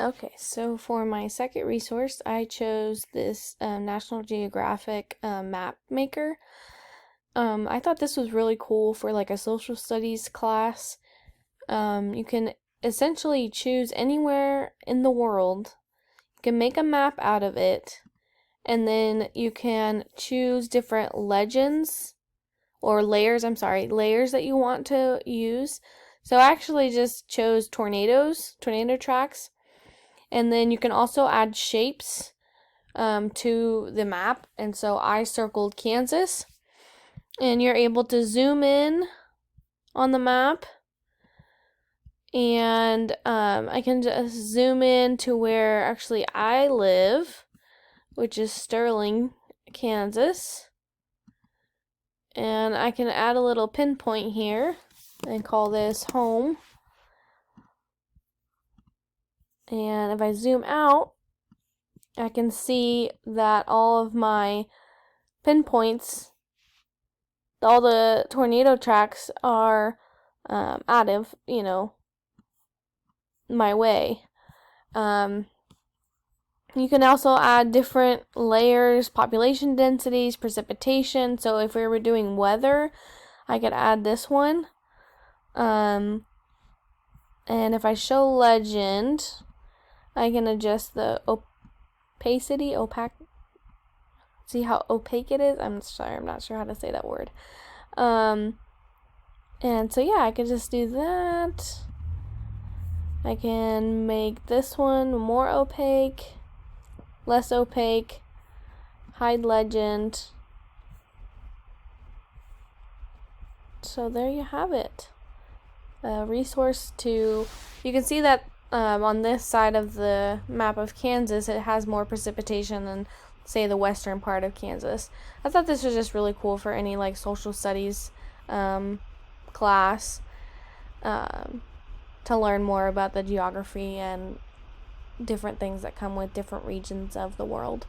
Okay, so for my second resource, I chose this National Geographic map maker. I thought this was really cool for like a social studies class. You can essentially choose anywhere in the world. You can make a map out of it, and then you can choose different legends or layers, layers that you want to use. So I actually just chose tornado tracks, and then you can also add shapes to the map. And so I circled Kansas, and you're able to zoom in on the map. And I can just zoom in to where actually I live, which is Sterling, Kansas. And I can add a little pinpoint here and call this home. And if I zoom out, I can see that all of my pinpoints, all the tornado tracks are out of, my way. You can also add different layers, population densities, precipitation. So if we were doing weather, I could add this one. And if I show legend, I can adjust the opacity, see how opaque it is? I'm sorry, I'm not sure how to say that word. And so yeah, I could just do that. I can make this one more opaque, less opaque, hide legend. So there you have it. A resource to, you can see that on this side of the map of Kansas, it has more precipitation than, say, the western part of Kansas. I thought this was just really cool for any like social studies class to learn more about the geography and different things that come with different regions of the world.